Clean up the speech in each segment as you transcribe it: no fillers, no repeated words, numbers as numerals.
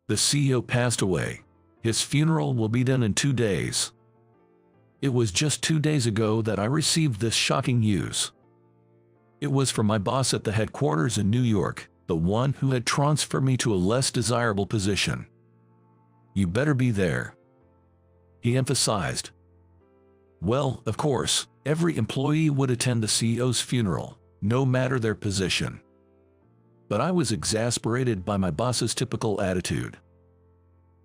The CEO passed away. His funeral will be done in 2 days. It was just 2 days ago that I received this shocking news. It was from my boss at the headquarters in New York, the one who had transferred me to a less desirable position. You better be there, he emphasized. Well, of course, every employee would attend the CEO's funeral, no matter their position. But I was exasperated by my boss's typical attitude.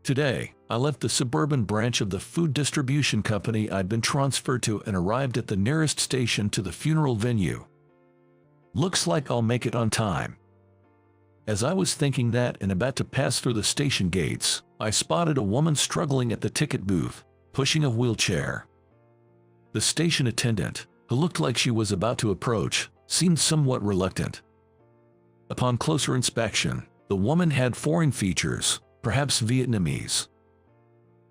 Today, I left the suburban branch of the food distribution company I'd been transferred to and arrived at the nearest station to the funeral venue. Looks like I'll make it on time. As I was thinking that and about to pass through the station gates, I spotted a woman struggling at the ticket booth, pushing a wheelchair. The station attendant, who looked like she was about to approach, seemed somewhat reluctant. Upon closer inspection, the woman had foreign features, perhaps Vietnamese.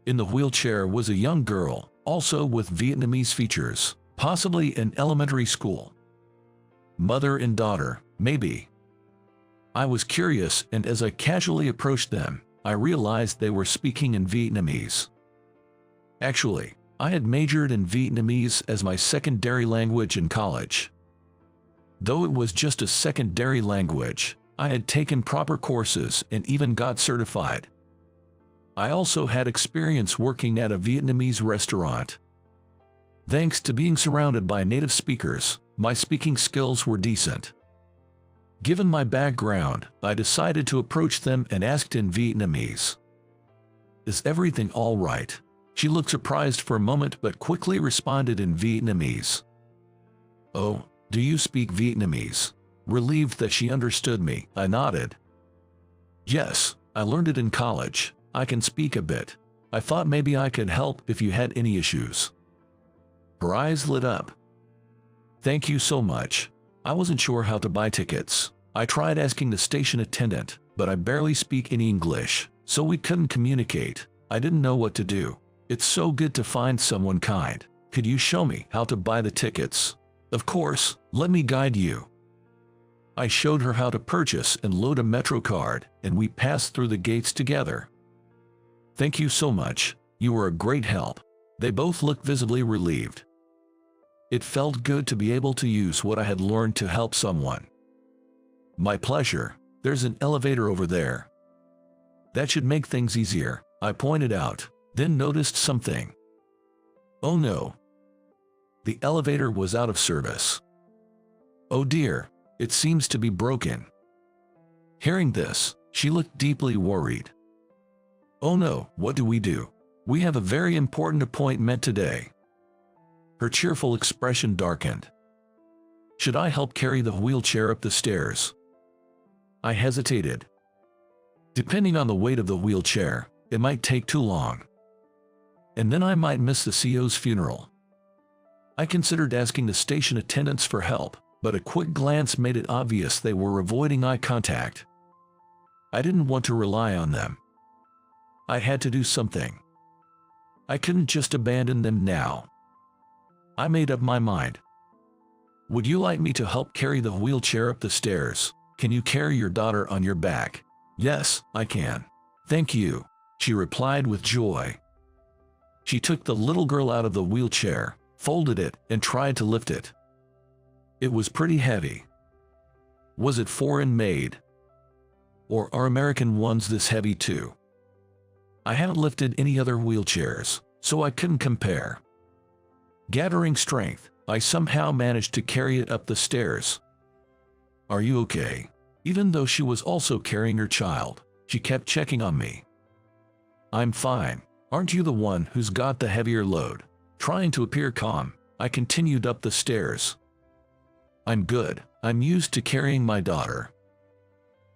In the wheelchair was a young girl, also with Vietnamese features, possibly in elementary school. Mother and daughter, maybe. I was curious, and as I casually approached them, I realized they were speaking in Vietnamese. Actually, I had majored in Vietnamese as my secondary language in college. Though it was just a secondary language, I had taken proper courses and even got certified. I also had experience working at a Vietnamese restaurant. Thanks to being surrounded by native speakers, my speaking skills were decent. Given my background, I decided to approach them and asked in Vietnamese, "Is everything all right?" She looked surprised for a moment but quickly responded in Vietnamese. "Oh, do you speak Vietnamese?" Relieved that she understood me, I nodded. "Yes, I learned it in college. I can speak a bit. I thought maybe I could help if you had any issues." Her eyes lit up. "Thank you so much. I wasn't sure how to buy tickets. I tried asking the station attendant, but I barely speak any English, so we couldn't communicate. I didn't know what to do. It's so good to find someone kind. Could you show me how to buy the tickets?" "Of course, let me guide you." I showed her how to purchase and load a Metro card, and we passed through the gates together. "Thank you so much. You were a great help." They both looked visibly relieved. It felt good to be able to use what I had learned to help someone. "My pleasure. There's an elevator over there." "That should make things easier," I pointed out, then noticed something. Oh no. The elevator was out of service. "Oh dear, it seems to be broken." Hearing this, she looked deeply worried. "Oh no, what do we do? We have a very important appointment today." Her cheerful expression darkened. "Should I help carry the wheelchair up the stairs?" I hesitated. Depending on the weight of the wheelchair, it might take too long. And then I might miss the CEO's funeral. I considered asking the station attendants for help, but a quick glance made it obvious they were avoiding eye contact. I didn't want to rely on them. I had to do something. I couldn't just abandon them now. I made up my mind. "Would you like me to help carry the wheelchair up the stairs? Can you carry your daughter on your back?" "Yes, I can. Thank you," she replied with joy. She took the little girl out of the wheelchair, folded it, and tried to lift it. It was pretty heavy. Was it foreign made? Or are American ones this heavy too? I haven't lifted any other wheelchairs, so I couldn't compare. Gathering strength, I somehow managed to carry it up the stairs. "Are you okay?" Even though she was also carrying her child, she kept checking on me. "I'm fine. Aren't you the one who's got the heavier load?" Trying to appear calm, I continued up the stairs. "I'm good. I'm used to carrying my daughter."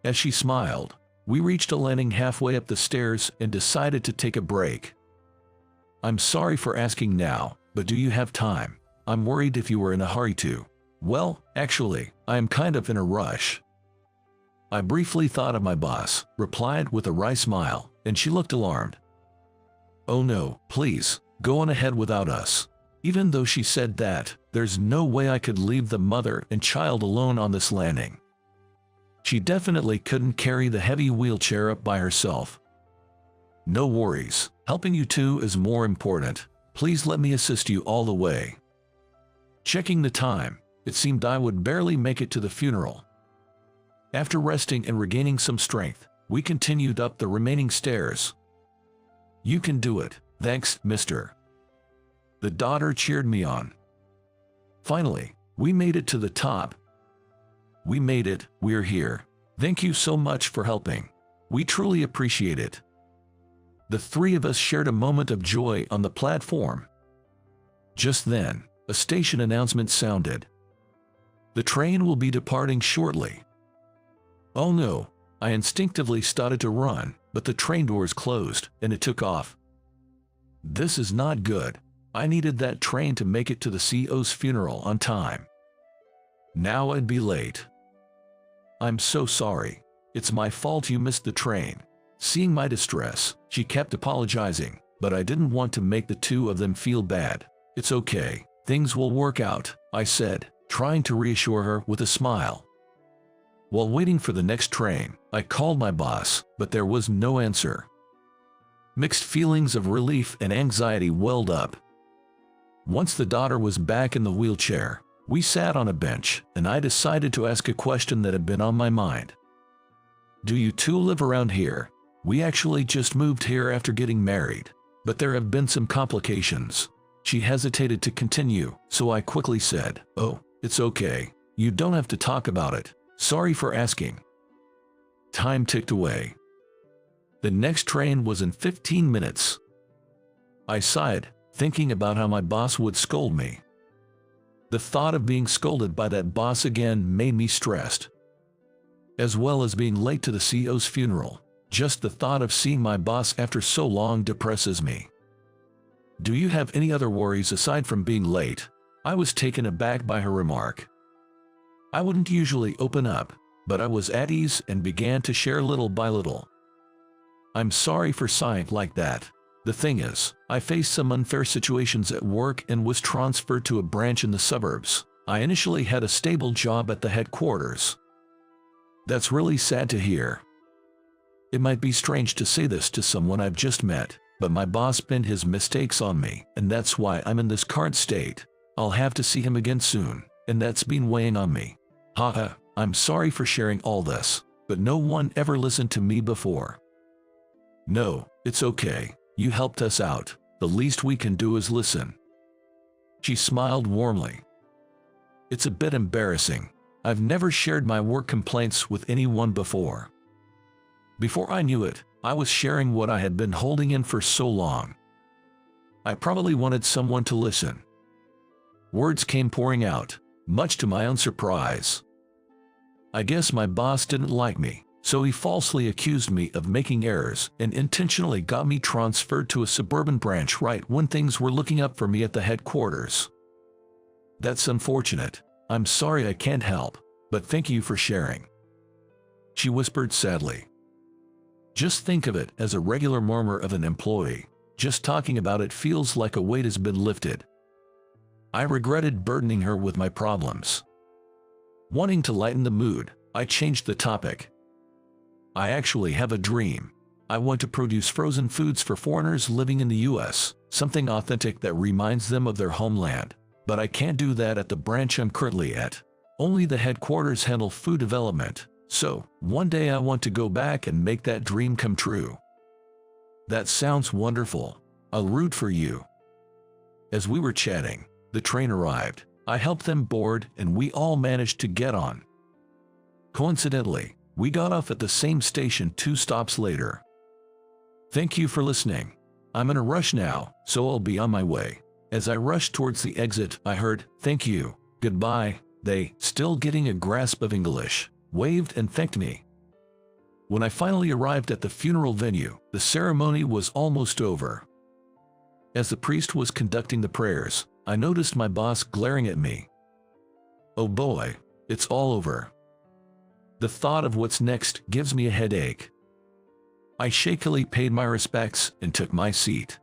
As she smiled, we reached a landing halfway up the stairs and decided to take a break. "I'm sorry for asking now, but do you have time? I'm worried if you were in a hurry to." "Well, actually, I am kind of in a rush." I briefly thought of my boss, replied with a wry smile, and she looked alarmed. "Oh no, please, go on ahead without us." Even though she said that, there's no way I could leave the mother and child alone on this landing. She definitely couldn't carry the heavy wheelchair up by herself. No worries. Helping you too is more important. Please let me assist you all the way. Checking the time, it seemed I would barely make it to the funeral. After resting and regaining some strength, we continued up the remaining stairs. You can do it. Thanks, mister. The daughter cheered me on. Finally, we made it to the top. We made it. We're here. Thank you so much for helping. We truly appreciate it. The three of us shared a moment of joy on the platform. Just then, a station announcement sounded. The train will be departing shortly. Oh no, I instinctively started to run, but the train doors closed and it took off. This is not good. I needed that train to make it to the CEO's funeral on time. Now I'd be late. I'm so sorry. It's my fault you missed the train. Seeing my distress, she kept apologizing, but I didn't want to make the two of them feel bad. It's okay. Things will work out, I said, trying to reassure her with a smile. While waiting for the next train, I called my boss, but there was no answer. Mixed feelings of relief and anxiety welled up. Once the daughter was back in the wheelchair, we sat on a bench, and I decided to ask a question that had been on my mind. Do you two live around here? We actually just moved here after getting married, but there have been some complications. She hesitated to continue, so I quickly said, "Oh, it's okay. You don't have to talk about it. Sorry for asking." Time ticked away. The next train was in 15 minutes. I sighed, thinking about how my boss would scold me. The thought of being scolded by that boss again made me stressed. As well as being late to the CEO's funeral, just the thought of seeing my boss after so long depresses me. Do you have any other worries aside from being late? I was taken aback by her remark. I wouldn't usually open up, but I was at ease and began to share little by little. I'm sorry for sighing like that. The thing is, I faced some unfair situations at work and was transferred to a branch in the suburbs. I initially had a stable job at the headquarters. That's really sad to hear. It might be strange to say this to someone I've just met, but my boss pinned his mistakes on me, and that's why I'm in this current state. I'll have to see him again soon, and that's been weighing on me. Haha, I'm sorry for sharing all this, but no one ever listened to me before. No, it's okay. You helped us out. The least we can do is listen. She smiled warmly. It's a bit embarrassing. I've never shared my work complaints with anyone before. Before I knew it, I was sharing what I had been holding in for so long. I probably wanted someone to listen. Words came pouring out, much to my own surprise. I guess my boss didn't like me, so he falsely accused me of making errors and intentionally got me transferred to a suburban branch right when things were looking up for me at the headquarters. That's unfortunate. I'm sorry I can't help, but thank you for sharing. She whispered sadly. Just think of it as a regular murmur of an employee. Just talking about it feels like a weight has been lifted. I regretted burdening her with my problems. Wanting to lighten the mood, I changed the topic. I actually have a dream. I want to produce frozen foods for foreigners living in the US, something authentic that reminds them of their homeland. But I can't do that at the branch I'm currently at. Only the headquarters handle food development. So, one day I want to go back and make that dream come true. That sounds wonderful. I'll root for you. As we were chatting, the train arrived. I helped them board and we all managed to get on. Coincidentally, we got off at the same station 2 stops later. Thank you for listening. I'm in a rush now, so I'll be on my way. As I rushed towards the exit, I heard, "Thank you, goodbye." They, still getting a grasp of English, waved and thanked me. When I finally arrived at the funeral venue, the ceremony was almost over. As the priest was conducting the prayers, I noticed my boss glaring at me. Oh boy, it's all over. The thought of what's next gives me a headache. I shakily paid my respects and took my seat.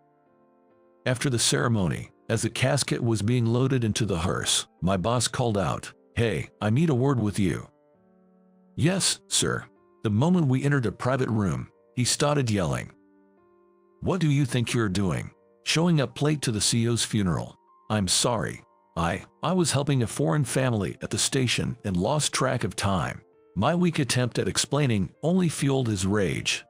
After the ceremony, as the casket was being loaded into the hearse, my boss called out, "Hey, I need a word with you." "Yes, sir." The moment we entered a private room, he started yelling. What do you think you're doing? Showing up late to the CEO's funeral. I'm sorry. I was helping a foreign family at the station and lost track of time. My weak attempt at explaining only fueled his rage.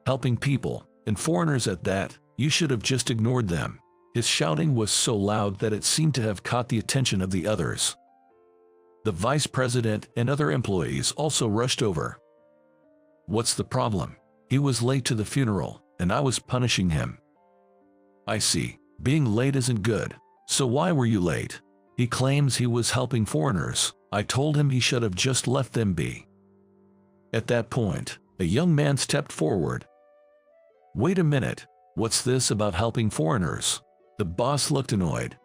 Helping people, and foreigners at that, you should have just ignored them. His shouting was so loud that it seemed to have caught the attention of the others. The vice president and other employees also rushed over. What's the problem? He was late to the funeral, and I was punishing him. I see. Being late isn't good. So why were you late? He claims he was helping foreigners. I told him he should have just left them be. At that point, a young man stepped forward. Wait a minute. What's this about helping foreigners? The boss looked annoyed.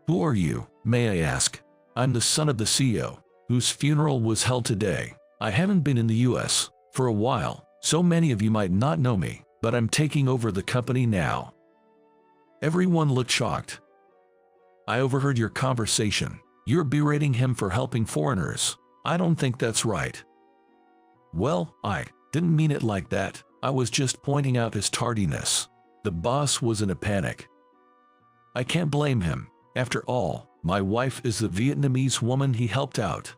Who are you, may I ask? I'm the son of the CEO, whose funeral was held today. I haven't been in the US for a while, so many of you might not know me, but I'm taking over the company now. Everyone looked shocked. I overheard your conversation. You're berating him for helping foreigners. I don't think that's right. Well, I didn't mean it like that. I was just pointing out his tardiness. The boss was in a panic. I can't blame him. After all, my wife is the Vietnamese woman he helped out.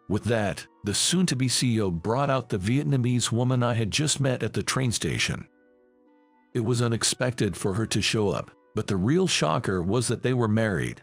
With that, the soon-to-be CEO brought out the Vietnamese woman I had just met at the train station. It was unexpected for her to show up, but the real shocker was that they were married.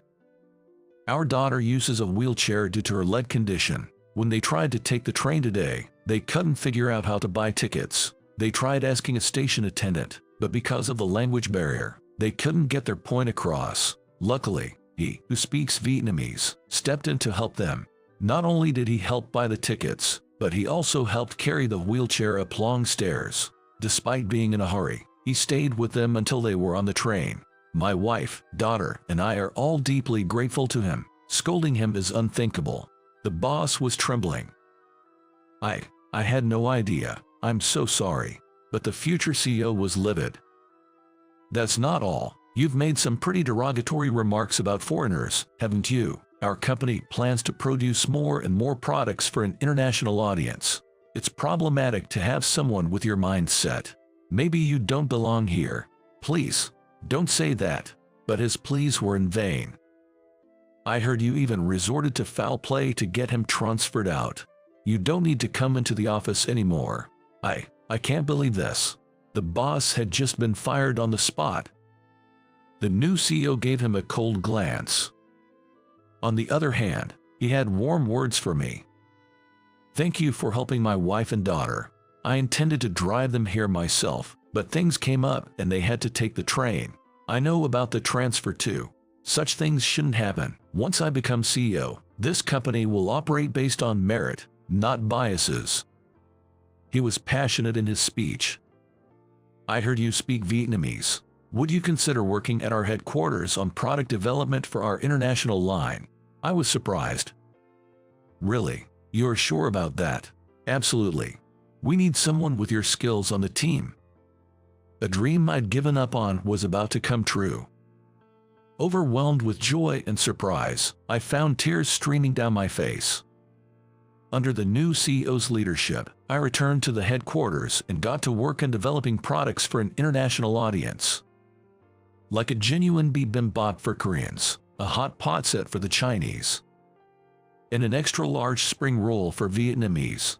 Our daughter uses a wheelchair due to her leg condition. When they tried to take the train today, they couldn't figure out how to buy tickets. They tried asking a station attendant, but because of the language barrier, they couldn't get their point across. Luckily, he, who speaks Vietnamese, stepped in to help them. Not only did he help buy the tickets, but he also helped carry the wheelchair up long stairs. Despite being in a hurry, he stayed with them until they were on the train. My wife, daughter, and I are all deeply grateful to him. Scolding him is unthinkable. The boss was trembling. I had no idea. I'm so sorry. But the future CEO was livid. That's not all. You've made some pretty derogatory remarks about foreigners, haven't you? Our company plans to produce more and more products for an international audience. It's problematic to have someone with your mindset. Maybe you don't belong here. Please, don't say that. But his pleas were in vain. I heard you even resorted to foul play to get him transferred out. You don't need to come into the office anymore. I can't believe this. The boss had just been fired on the spot. The new CEO gave him a cold glance. On the other hand, he had warm words for me. Thank you for helping my wife and daughter. I intended to drive them here myself, but things came up and they had to take the train. I know about the transfer too. Such things shouldn't happen. Once I become CEO, this company will operate based on merit, not biases. He was passionate in his speech. I heard you speak Vietnamese. Would you consider working at our headquarters on product development for our international line? I was surprised. Really? You're sure about that? Absolutely. We need someone with your skills on the team. A dream I'd given up on was about to come true. Overwhelmed with joy and surprise, I found tears streaming down my face. Under the new CEO's leadership, I returned to the headquarters and got to work on developing products for an international audience. Like a genuine bibimbap for Koreans, a hot pot set for the Chinese, and an extra-large spring roll for Vietnamese.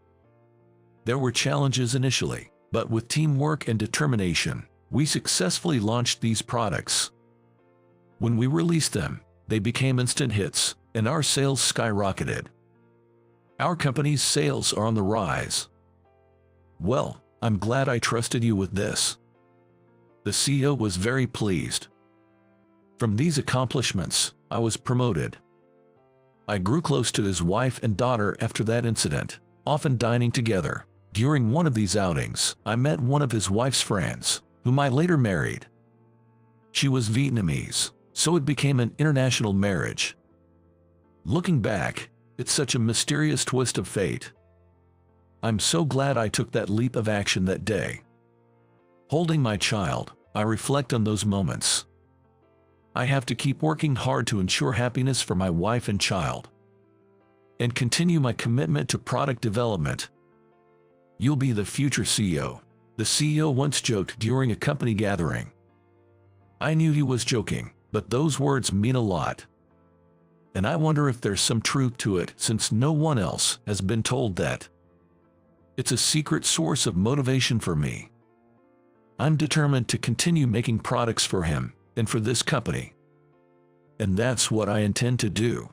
There were challenges initially, but with teamwork and determination, we successfully launched these products. When we released them, they became instant hits, and our sales skyrocketed. Our company's sales are on the rise. Well, I'm glad I trusted you with this. The CEO was very pleased. From these accomplishments, I was promoted. I grew close to his wife and daughter after that incident, often dining together. During one of these outings, I met one of his wife's friends, whom I later married. She was Vietnamese, so it became an international marriage. Looking back, it's such a mysterious twist of fate. I'm so glad I took that leap of action that day. Holding my child, I reflect on those moments. I have to keep working hard to ensure happiness for my wife and child, and continue my commitment to product development. You'll be the future CEO. The CEO once joked during a company gathering. I knew he was joking, but those words mean a lot. And I wonder if there's some truth to it, since no one else has been told that. It's a secret source of motivation for me. I'm determined to continue making products for him and for this company. And that's what I intend to do.